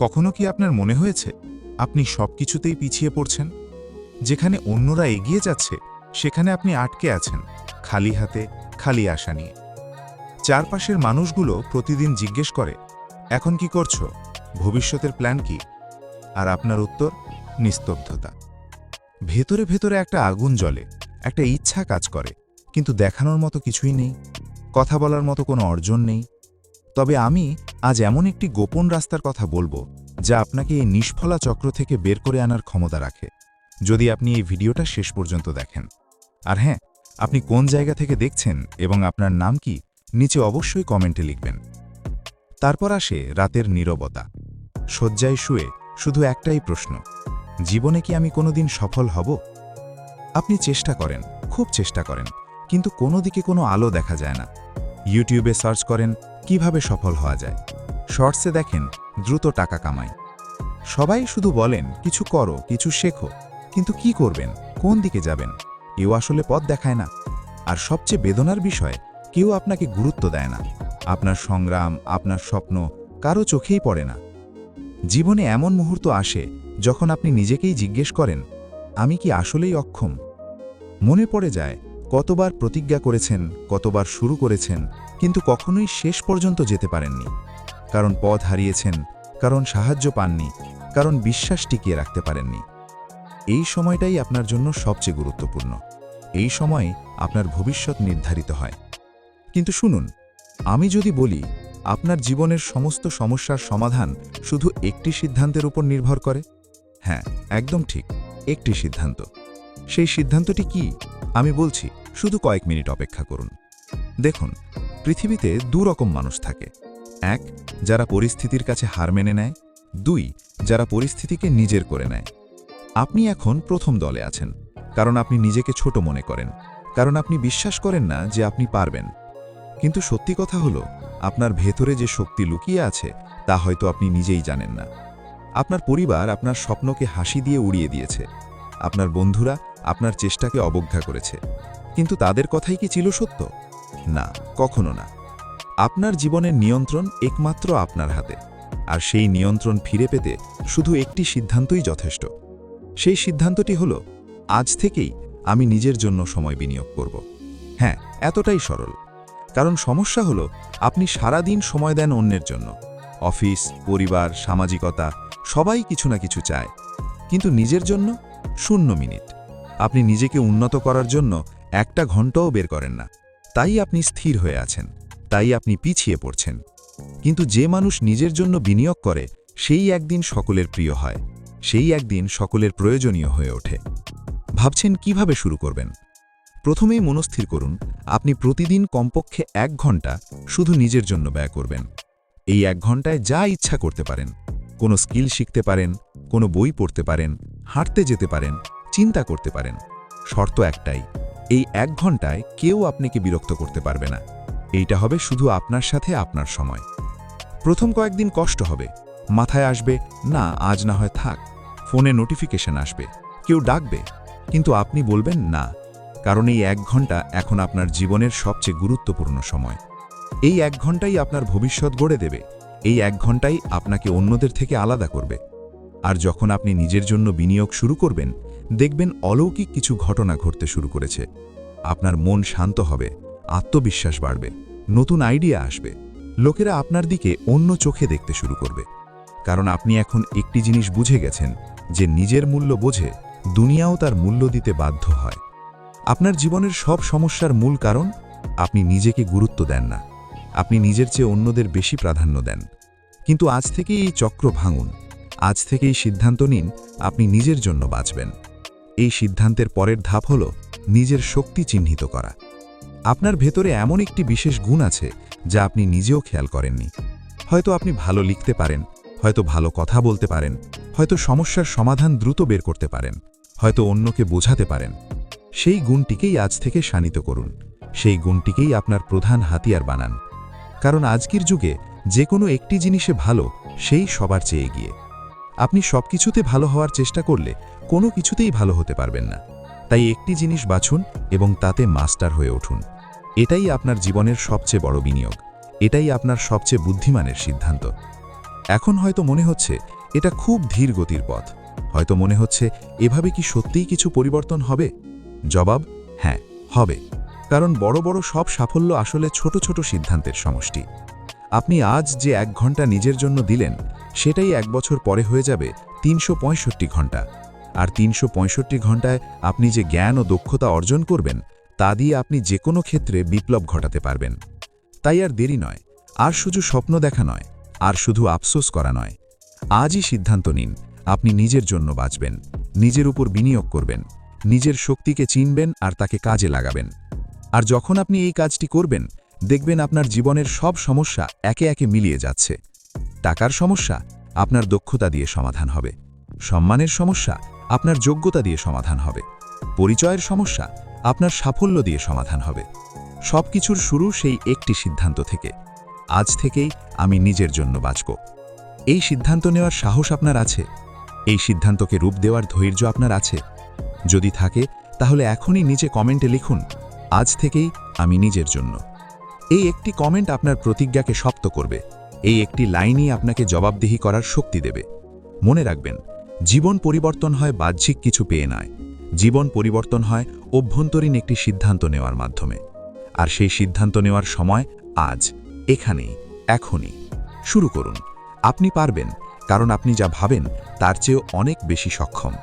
কখনো কি আপনার মনে হয়েছে আপনি সবকিছুতেই পিছিয়ে পড়ছেন? যেখানে অন্যরা এগিয়ে যাচ্ছে সেখানে আপনি আটকে আছেন, খালি হাতে, খালি আশা নিয়ে। চারপাশের মানুষগুলো প্রতিদিন জিজ্ঞেস করে, এখন কি করছো, ভবিষ্যতের প্ল্যান কি? আর আপনার উত্তর, নিস্তব্ধতা। ভেতরে ভেতরে একটা আগুন জ্বলে, একটা ইচ্ছা কাজ করে, কিন্তু দেখানোর মতো কিছুই নেই, কথা বলার মতো কোনো অর্জন নেই। তবে আমি আজ এমন একটি গোপন রাস্তার কথা বলবো যা আপনাকে এই নিষ্ফলা চক্র থেকে বের করে আনার ক্ষমতা রাখে, যদি আপনি এই ভিডিওটা শেষ পর্যন্ত দেখেন। আর হ্যাঁ, আপনি কোন জায়গা থেকে দেখছেন এবং আপনার নাম কি নিচে অবশ্যই কমেন্টে লিখবেন। তারপর আসে রাতের নীরবতা। শয্যায় শুয়ে শুধু একটাই প্রশ্ন, জীবনে কি আমি কোনোদিন সফল হব? আপনি চেষ্টা করেন, খুব চেষ্টা করেন, কিন্তু কোনো দিকে কোনো আলো দেখা যায় না। ইউটিউবে সার্চ করেন কিভাবে সফল হওয়া যায়, শর্টসে দেখেন দ্রুত টাকা কামাই। সবাই শুধু বলেন কিছু করো, কিছু শেখো, কিন্তু কি করবেন, কোন দিকে যাবেন, কেউ আসলে পথ দেখায় না। আর সবচেয়ে বেদনার বিষয়, কেউ আপনাকে গুরুত্ব দেয় না। আপনার সংগ্রাম, আপনার স্বপ্ন কারো চোখেই পড়ে না। জীবনে এমন মুহূর্ত আসে যখন আপনি নিজেকেই জিজ্ঞেস করেন, আমি কি আসলেই অক্ষম? মনে পড়ে যায় কতবার প্রতিজ্ঞা করেছেন, কতবার শুরু করেছেন, কিন্তু কখনোই শেষ পর্যন্ত যেতে পারেননি। কারণ পথ হারিয়েছেন, কারণ সাহায্য পাননি, কারণ বিশ্বাস টিকিয়ে রাখতে পারেননি। এই সময়টাই আপনার জন্য সবচেয়ে গুরুত্বপূর্ণ। এই সময়ে আপনার ভবিষ্যৎ নির্ধারিত হয়। কিন্তু শুনুন, আমি যদি বলি আপনার জীবনের সমস্ত সমস্যার সমাধান শুধু একটি সিদ্ধান্তের উপর নির্ভর করে? হ্যাঁ, একদম ঠিক, একটি সিদ্ধান্ত। সেই সিদ্ধান্তটি কি আমি বলছি, শুধু কয়েক মিনিট অপেক্ষা করুন। দেখুন, পৃথিবীতে দুরকম মানুষ থাকে। এক, যারা পরিস্থিতির কাছে হার মেনে নেয়। দুই, যারা পরিস্থিতিকে নিজের করে নেয়। আপনি এখন প্রথম দলে আছেন, কারণ আপনি নিজেকে ছোট মনে করেন, কারণ আপনি বিশ্বাস করেন না যে আপনি পারবেন। কিন্তু সত্যি কথা হলো, আপনার ভেতরে যে শক্তি লুকিয়ে আছে তা হয়তো আপনি নিজেই জানেন না। আপনার পরিবার আপনার স্বপ্নকে হাসি দিয়ে উড়িয়ে দিয়েছে। আপনার বন্ধুরা আপনার চেষ্টাকে অবজ্ঞা করেছে। কিন্তু তাদের কথাই কি ছিল সত্য? না, কখনো না। আপনার জীবনের নিয়ন্ত্রণ একমাত্র আপনার হাতে। আর সেই নিয়ন্ত্রণ ফিরে পেতে শুধু একটি সিদ্ধান্তই যথেষ্ট। সেই সিদ্ধান্তটি হলো, আজ থেকেই আমি নিজের জন্য সময় বিনিয়োগ করব। হ্যাঁ, এতটাই সরল। কারণ সমস্যা হলো, আপনি সারা দিন সময় দেন অন্যের জন্য। অফিস, পরিবার, সামাজিকতা সবাই কিছু না কিছু চায়, কিন্তু নিজের জন্য 0 মিনিট। আপনি নিজেকে উন্নত করার জন্য একটা ঘন্টাও বের করেন না। তাই আপনি স্থির হয়ে আছেন, তাই আপনি পিছিয়ে পড়ছেন। কিন্তু যে মানুষ নিজের জন্য বিনিয়োগ করে, সেই একদিন সকলের প্রিয় হয়, সেই একদিন সকলের প্রয়োজনীয় হয়ে ওঠে। ভাবছেন কিভাবে শুরু করবেন? প্রথমেই মনস্থির করুন, আপনি প্রতিদিন কমপক্ষে 1 ঘন্টা শুধু নিজের জন্য ব্যয় করবেন। এই 1 ঘন্টায় যা ইচ্ছা করতে পারেন। কোনো স্কিল শিখতে পারেন, কোনো বই পড়তে পারেন, হাঁটতে যেতে পারেন, চিন্তা করতে পারেন। শর্ত একটাই, এই 1 ঘন্টায় কেউ আপনাকে বিরক্ত করতে পারবে না। এইটা হবে শুধু আপনার সাথে আপনার সময়। প্রথম কয়েকদিন কষ্ট হবে, মাথায় আসবে, না আজ না হয় থাক। ফোনে নোটিফিকেশন আসবে, কেউ ডাকবে, কিন্তু আপনি বলবেন না, কারণ এই 1 ঘন্টা এখন আপনার জীবনের সবচেয়ে গুরুত্বপূর্ণ সময়। এই 1 ঘন্টাই আপনার ভবিষ্যৎ গড়ে দেবে। এই 1 ঘন্টাই আপনাকে অন্যদের থেকে আলাদা করবে। আর যখন আপনি নিজের জন্য বিনিয়োগ শুরু করবেন, দেখবেন অলৌকিক কিছু ঘটনা ঘটতে শুরু করেছে। আপনার মন শান্ত হবে, আত্মবিশ্বাস বাড়বে, নতুন আইডিয়া আসবে। লোকেরা আপনার দিকে অন্য চোখে দেখতে শুরু করবে। কারণ আপনি এখন একটি জিনিস বুঝে গেছেন, যে নিজের মূল্য বোঝে, দুনিয়াও তার মূল্য দিতে বাধ্য হয়। আপনার জীবনের সব সমস্যার মূল কারণ, আপনি নিজেকে গুরুত্ব দেন না। আপনি নিজের চেয়ে অন্যদের বেশি প্রাধান্য দেন। কিন্তু আজ থেকেই এই চক্র ভাঙুন। আজ থেকেই সিদ্ধান্ত নিন, আপনি নিজের জন্য বাঁচবেন। এই সিদ্ধান্তের পরের ধাপ হল নিজের শক্তি চিহ্নিত করা। আপনার ভেতরে এমন একটি বিশেষ গুণ আছে যা আপনি নিজেও খেয়াল করেননি। হয়তো আপনি ভালো লিখতে পারেন, হয়তো ভালো কথা বলতে পারেন, হয়তো সমস্যার সমাধান দ্রুত বের করতে পারেন, হয়তো অন্যকে বোঝাতে পারেন। সেই গুণটিকেই আজ থেকে শানিত করুন। সেই গুণটিকেই আপনার প্রধান হাতিয়ার বানান। কারণ আজকের যুগে যে কোনো একটি জিনিসে ভালো, সেই সবার চেয়ে এগিয়ে। আপনি সবকিছুতে ভালো হওয়ার চেষ্টা করলে কোনো কিছুতেই ভালো হতে পারবেন না। তাই একটি জিনিস বাছুন এবং তাতে মাস্টার হয়ে উঠুন। এটাই আপনার জীবনের সবচেয়ে বড় বিনিয়োগ। এটাই আপনার সবচেয়ে বুদ্ধিমানের সিদ্ধান্ত। এখন হয়তো মনে হচ্ছে এটা খুব ধীর গতির পথ, হয়তো মনে হচ্ছে এভাবে কি সত্যিই কিছু পরিবর্তন হবে? জবাব হ্যাঁ, হবে। কারণ বড় বড় সব সাফল্য আসলে ছোট ছোট সিদ্ধান্তের সমষ্টি। আপনি আজ যে 1 ঘন্টা নিজের জন্য দিলেন, সেটাই 1 বছর পরে হয়ে যাবে 365 ঘন্টা। আর 365 ঘন্টায় আপনি যে জ্ঞান ও দক্ষতা অর্জন করবেন, তা দিয়ে আপনি যে কোনো ক্ষেত্রে বিপ্লব ঘটাতে পারবেন। তাই আর দেরি নয়, আর শুধু স্বপ্ন দেখা নয়, আর শুধু আফসোস করা নয়। আজই সিদ্ধান্ত নিন, আপনি নিজের জন্য বাঁচবেন, নিজের উপর বিনিয়োগ করবেন, নিজের শক্তিকে চিনবেন আর তাকে কাজে লাগাবেন। আর যখন আপনি এই কাজটি করবেন, দেখবেন আপনার জীবনের সব সমস্যা একে একে মিলিয়ে যাচ্ছে। টাকার সমস্যা আপনার দক্ষতা দিয়ে সমাধান হবে, সম্মানের সমস্যা আপনার যোগ্যতা দিয়ে সমাধান হবে, পরিচয়ের সমস্যা আপনার সাফল্য দিয়ে সমাধান হবে। সবকিছুর শুরু সেই একটি সিদ্ধান্ত থেকে, আজ থেকেই আমি নিজের জন্য বাঁচব। এই সিদ্ধান্ত নেওয়ার সাহস আপনার আছে? এই সিদ্ধান্তকে রূপ দেওয়ার ধৈর্য আপনার আছে? যদি থাকে, তাহলে এখনই নিচে কমেন্টে লিখুন, আজ থেকেই আমি নিজের জন্য। এই একটি কমেন্ট আপনার প্রতিজ্ঞাকে শক্ত করবে, এই একটি লাইনই আপনাকে জবাবদিহি করার শক্তি দেবে। মনে রাখবেন, জীবন পরিবর্তন হয় বাহ্যিক কিছু পেয়ে নয়, জীবন পরিবর্তন হয় অভ্যন্তরীণ একটি সিদ্ধান্ত নেওয়ার মাধ্যমে। আর সেই সিদ্ধান্ত নেওয়ার সময় আজ, এখানেই, এখনই। শুরু করুন। আপনি পারবেন, কারণ আপনি যা ভাবেন তার চেয়েও অনেক বেশি সক্ষম।